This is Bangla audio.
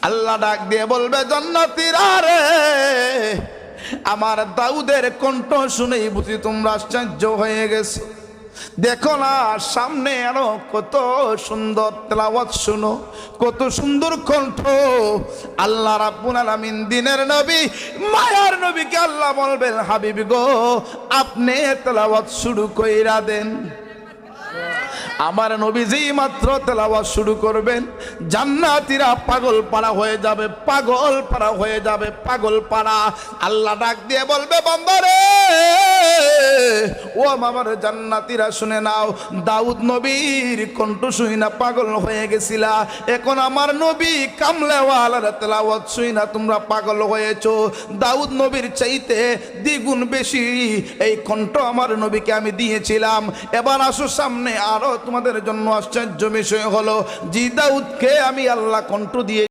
আল্লাহ ডাক দিয়ে বলবে, জান্নাতীরা রে, আমার দাউদের কণ্ঠ শুনেই বুঝি তোমরা আশ্চর্য হয়ে গেছো। দেখো না সামনে আরো কত সুন্দর তেলাওয়াত শুনো, কত সুন্দর কণ্ঠ। আল্লাহ রাব্বুল আলামিন দিনের নবী, মায়ার নবীকে আল্লাহ বলবেন, হাবিবি গো আপনি তেলাওয়াত শুরু কইরা দেন। আমার নবীজি মাত্র তেলাওয়াত শুরু করবেন, জান্নাতীরা পাগল পাড়া হয়ে যাবে, পাগল পাড়া হয়ে যাবে, পাগল পাড়া। আল্লাহ ডাক দিয়ে বলবে, বান্দারে ও আমার জান্নাতীরা শুনে নাও, দাউদ নবীর কণ্ঠ শুই না পাগল হয়ে গেছিলা, এখন আমার নবী কামলেওয়ালার তেলাওয়াত শুই না তোমরা পাগল হয়েছো। দাউদ নবীর চাইতে দ্বিগুণ বেশি এই কণ্ঠ আমার নবীকে আমি দিয়েছিলাম। এবার আসো সামনে আরো তোমাদের জন্য আশ্চর্য বিষয় হলো, জি দাউদকে আমি আল্লাহ কণ্ঠ দিয়ে